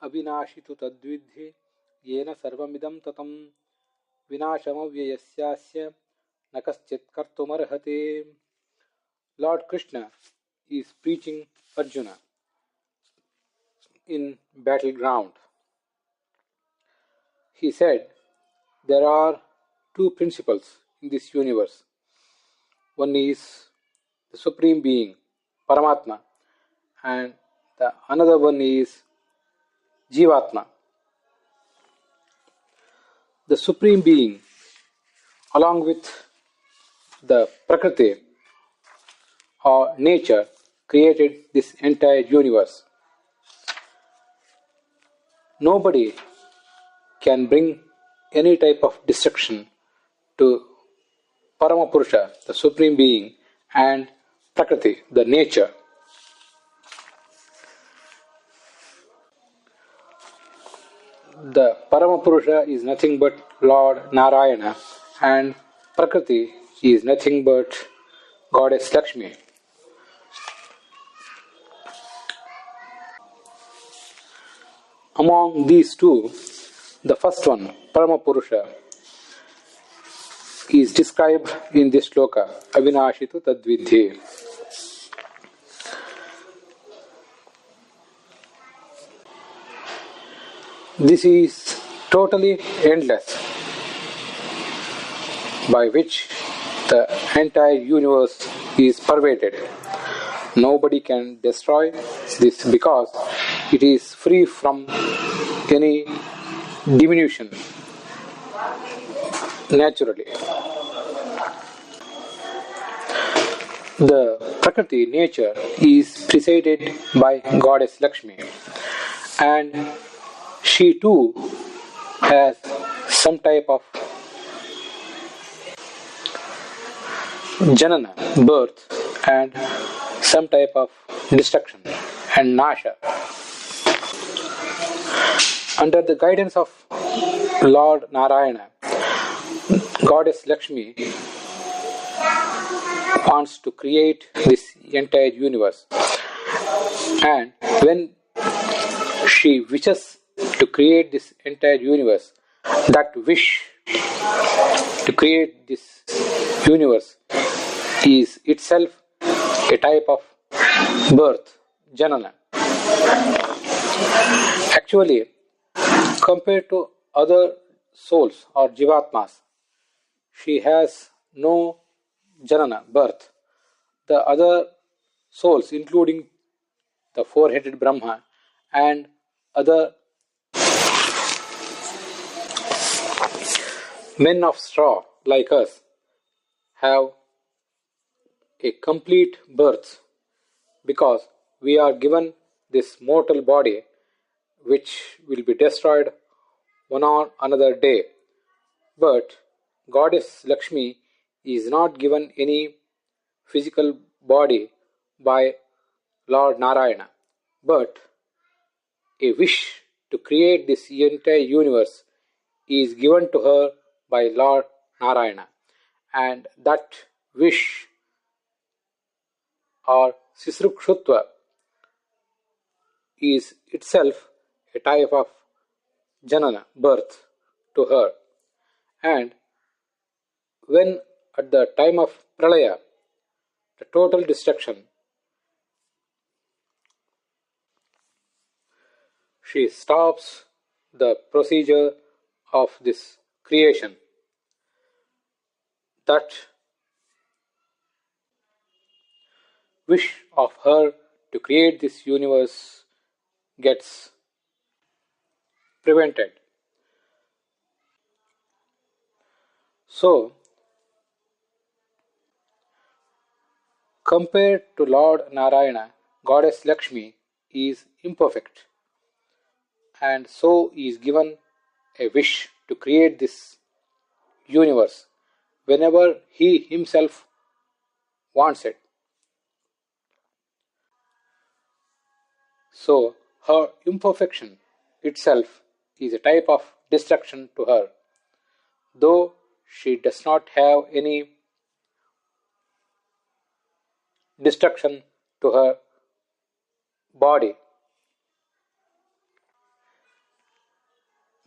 अविनाशि तु तद्विद्धि येन सर्वमिदं ततं विनाशमव्ययस्यास्य न कश्चित् कर्तुमर्हति. Lord Krishna is preaching Arjuna in battleground. He said, there are two principles in this universe. One is the Supreme Being, Paramatma, and the another one is Jivatma. The Supreme Being, along with the Prakriti or nature, created this entire universe. Nobody can bring any type of destruction to Paramapurusha, the Supreme Being, and Prakriti, the nature. The Paramapurusha is nothing but Lord Narayana, and Prakriti is nothing but Goddess Lakshmi. Among these two, the first one, Paramapurusha, is described in this shloka, Avinashitu Tadvidhi. This is totally endless, by which the entire universe is pervaded. Nobody can destroy this because it is free from any diminution naturally. The Prakriti nature is preceded by Goddess Lakshmi, and she too has some type of janana, birth, and some type of destruction and nasha. Under the guidance of Lord Narayana, Goddess Lakshmi wants to create this entire universe, and when she wishes to create this entire universe, that wish to create this universe is itself a type of birth, janana. Actually, compared to other souls or jivatmas, she has no janana, birth. The other souls, including the four-headed Brahma and other men of straw like us, have a complete birth because we are given this mortal body which will be destroyed one or another day. But Goddess Lakshmi is not given any physical body by Lord Narayana, but a wish to create this entire universe is given to her by Lord Narayana, and that wish or Sisrukshutva is itself a type of janana, birth to her. And when at the time of pralaya, the total destruction, she stops the procedure of this creation. That wish of her to create this universe gets prevented. So, compared to Lord Narayana, Goddess Lakshmi is imperfect, and so is given a wish to create this universe whenever he himself wants it. So, her imperfection itself is a type of destruction to her, though she does not have any destruction to her body.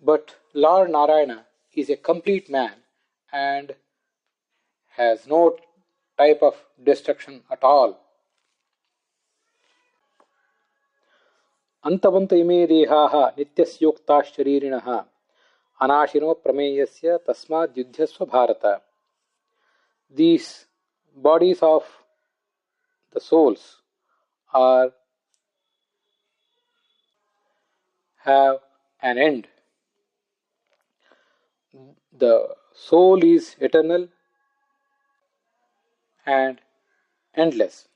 But Lord Narayana is a complete man and has no type of destruction at all. Antavanta ime dehaha nityasyoktah sharirinaha anashino prameyasya tasmad yudhyasva bharata. These bodies of the souls are have an end. The soul is eternal and endless,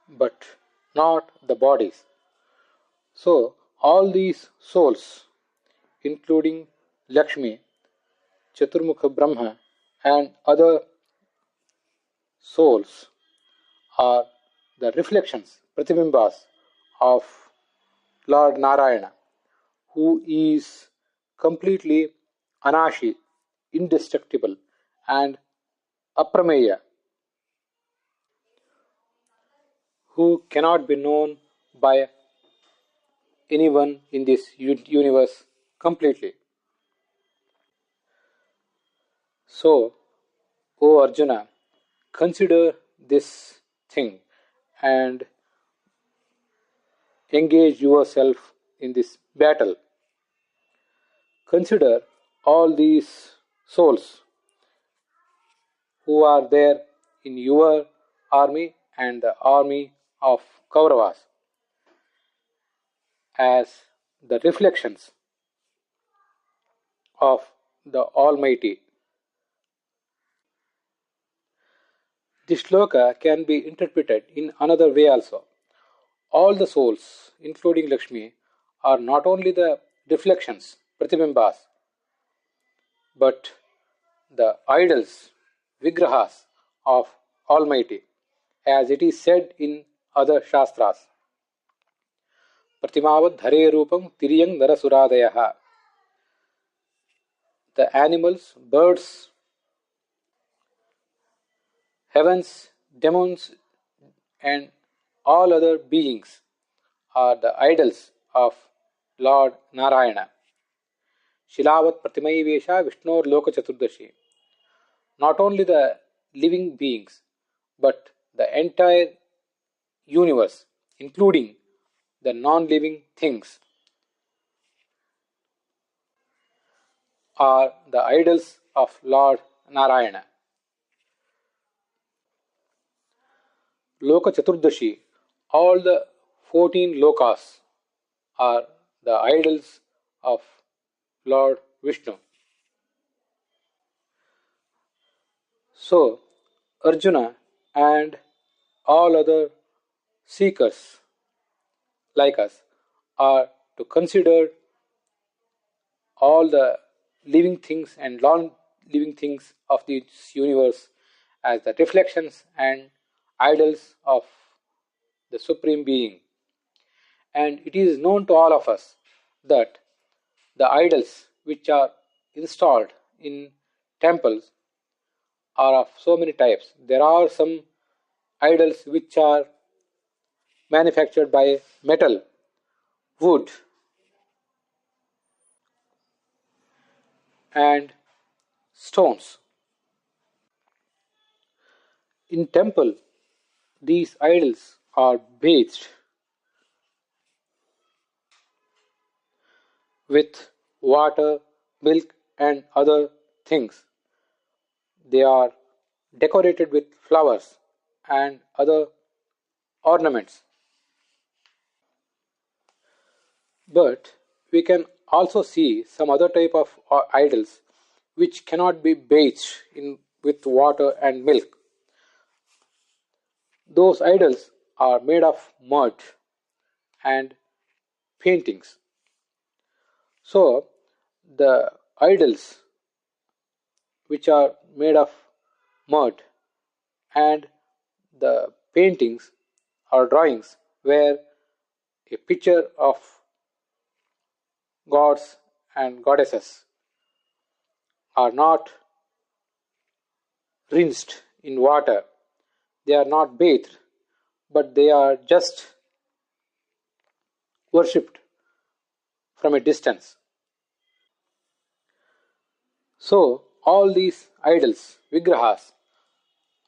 but not the bodies. So all these souls, including Lakshmi, Chaturmukha Brahma, and other souls, are the reflections, Pratibimbas, of Lord Narayana, who is completely Anashi, indestructible, and Aprameya, who cannot be known by anyone in this universe completely. So, O Arjuna, consider this thing and engage yourself in this battle. Consider all these souls who are there in your army and the army of Kauravas as the reflections of the Almighty. This shloka can be interpreted in another way also. All the souls, including Lakshmi, are not only the reflections, Pratibimbas, but the idols, Vigrahas of Almighty, as it is said in other Shastras. Pratimavad Dhare Rupam Tiriyang Narasuraadayaha. The animals, birds, heavens, demons, and all other beings are the idols of Lord Narayana. Shilavat Pratimaivesha Vishnor Loka Chaturdashi. Not only the living beings, but the entire universe, including the non living things, are the idols of Lord Narayana. Loka Chaturdashi, all the 14 lokas are the idols of Lord Vishnu. So, Arjuna and all other seekers like us are to consider all the living things and non living things of this universe as the reflections and idols of the Supreme Being. And it is known to all of us that the idols which are installed in temples are of so many types. There are some idols which are manufactured by metal, wood, and stones. In temple, these idols are bathed with water, milk, and other things. They are decorated with flowers and other ornaments. But we can also see some other type of idols which cannot be bathed in with water and milk. Those idols are made of mud and paintings. So the idols which are made of mud and the paintings or drawings where a picture of gods and goddesses are not rinsed in water, they are not bathed, but they are just worshipped from a distance. So, all these idols, vigrahas,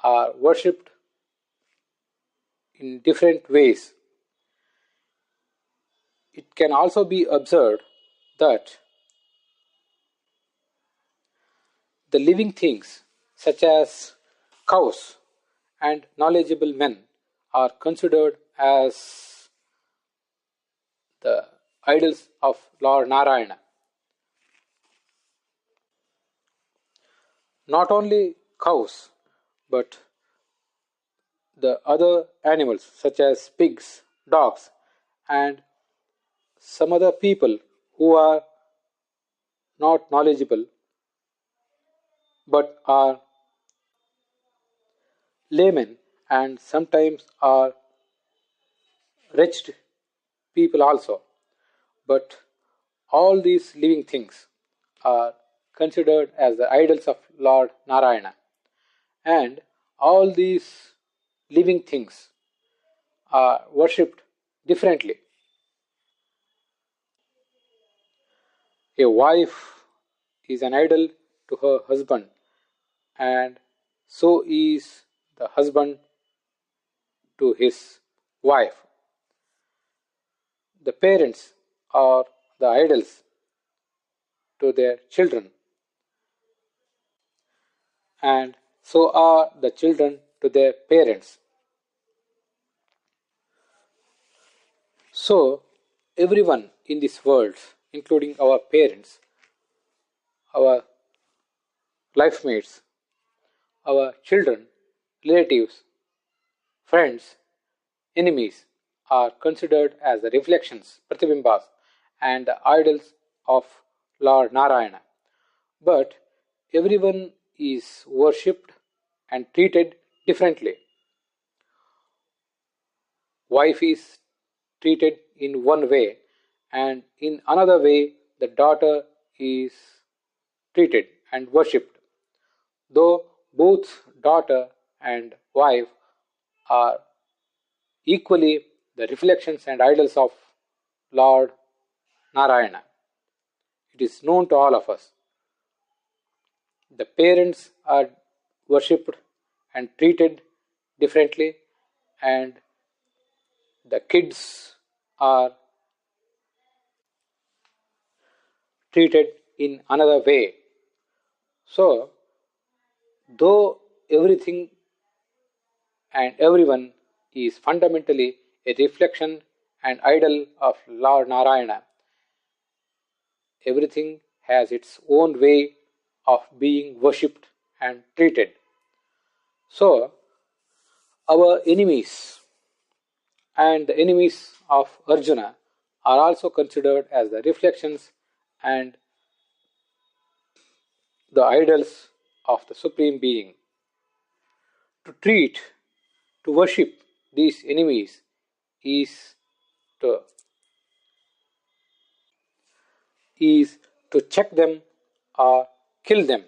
are worshipped in different ways. It can also be observed that the living things, such as cows and knowledgeable men, are considered as the idols of Lord Narayana. Not only cows, but the other animals, such as pigs, dogs, and some other people who are not knowledgeable but are laymen and sometimes are wretched people also. But all these living things are considered as the idols of Lord Narayana. And all these living things are worshipped differently. A wife is an idol to her husband, and so is the husband to his wife. The parents are the idols to their children, and so are the children to their parents. So, everyone in this world, including our parents, our life mates, our children, relatives, friends, enemies, are considered as the reflections, pratibhimbas, and the idols of Lord Narayana. But everyone is worshipped and treated differently. Wife is treated in one way, and in another way, the daughter is treated and worshipped. Though both daughter and wife are equally the reflections and idols of Lord Narayana. It is known to all of us. The parents are worshipped and treated differently, and the kids are treated in another way. So, though everything and everyone is fundamentally a reflection and idol of Lord Narayana, everything has its own way of being worshipped and treated. So, our enemies and the enemies of Arjuna are also considered as the reflections and the idols of the Supreme Being. To treat, to worship these enemies is to, is to check them or kill them.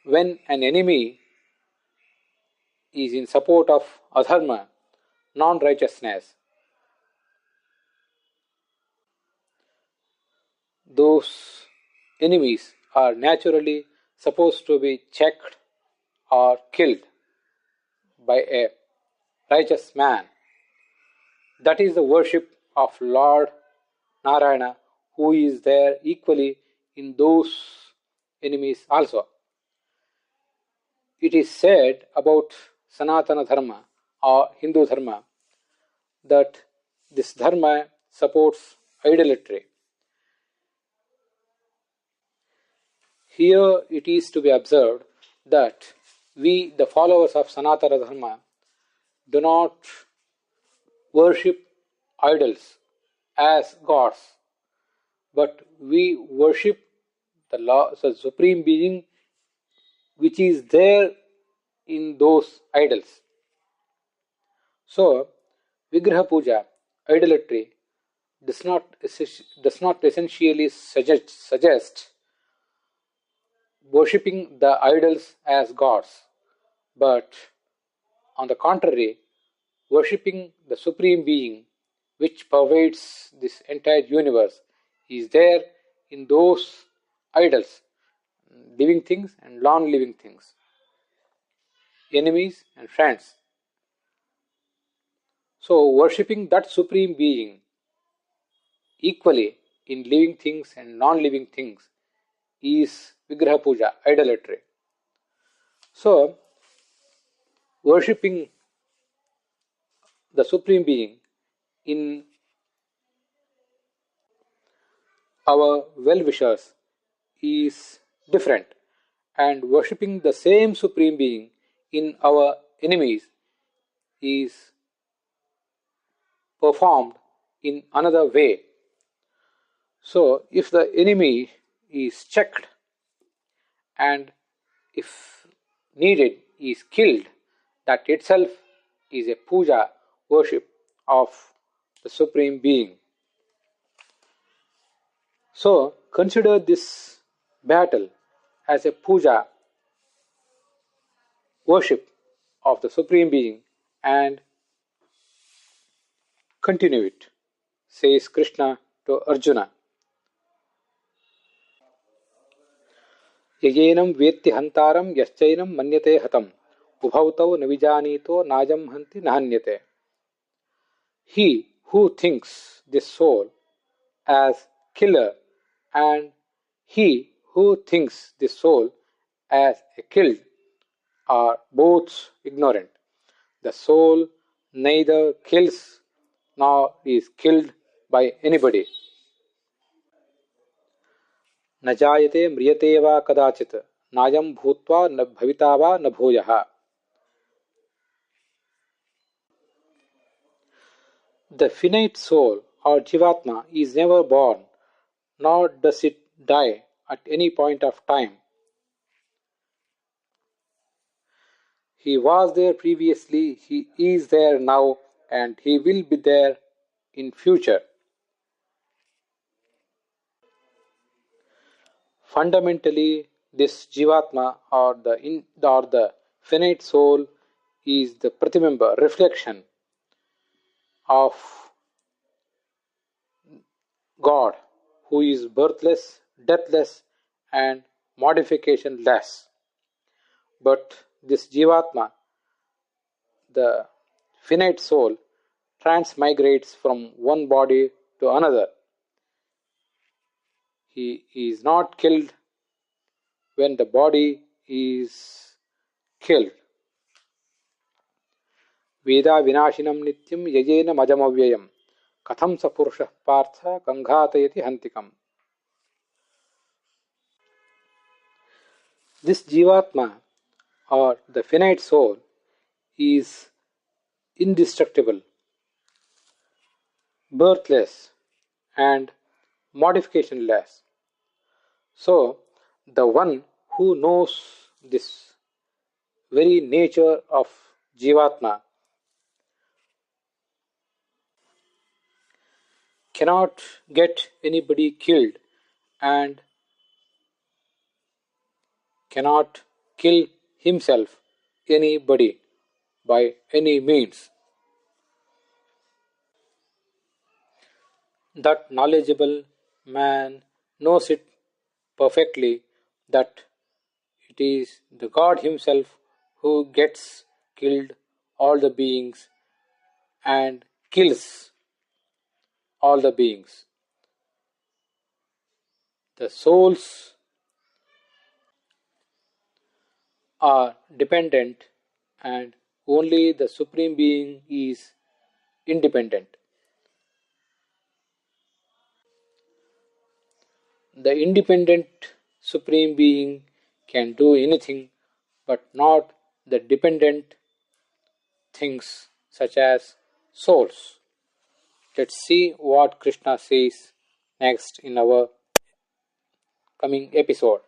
When an enemy is in support of adharma, non righteousness, those enemies are naturally supposed to be checked or killed by a righteous man. That is the worship of Lord Narayana, who is there equally in those enemies also. It is said about Sanatana Dharma or Hindu Dharma that this Dharma supports idolatry. Here it is to be observed that we, the followers of Sanatana Dharma, do not worship idols as gods, but we worship the Supreme Being which is there in those idols. So, Vigraha Puja, idolatry, does not essentially suggest worshipping the idols as gods, but on the contrary, worshipping the Supreme Being which pervades this entire universe is there in those idols, living things and non-living things, enemies and friends. So worshipping that supreme being equally in living things and non-living things is Vigraha Puja, idolatry. So worshipping the supreme being in our well-wishers is different, and worshipping the same supreme being in our enemies is performed in another way. So if the enemy is checked and if needed is killed, that itself is a puja, worship of the supreme being. So consider this battle as a puja, worship of the supreme being, and continue it, says Krishna to Arjuna. ययेनं वेत्ति हन्तारं यश्चैनं मन्यते हतम् उभौ तौ न विजानीतो नाजं हन्ति न हन्यते. He who thinks this soul as killer and he who thinks this soul as a killed are both ignorant. The soul neither kills nor is killed by anybody. न जायते म्रियते वा कदाचित् नायं भूत्वा न भविता वा न भूयः. The finite soul or Jivatma is never born, nor does it die at any point of time. He was there previously, he is there now, and he will be there in future. Fundamentally, this Jivatma or the finite soul is the Pratibimba, reflection of God, who is birthless, deathless, and modificationless. But this Jivatma, the finite soul, transmigrates from one body to another. He is not killed when the body is killed. Veda vinashinam nityam yajena majamavyayam katham sa purushah partha kanghatayati hantikam. This Jivatma or the finite soul is indestructible, birthless, and modificationless. So, the one who knows this very nature of Jivatma cannot get anybody killed and cannot kill himself, anybody, by any means. That knowledgeable man knows it perfectly that it is the God Himself who gets killed all the beings and kills all the beings. The souls are dependent and only the Supreme Being is independent. The independent Supreme Being can do anything but not the dependent things such as souls. Let's see what Krishna says next in our coming episode.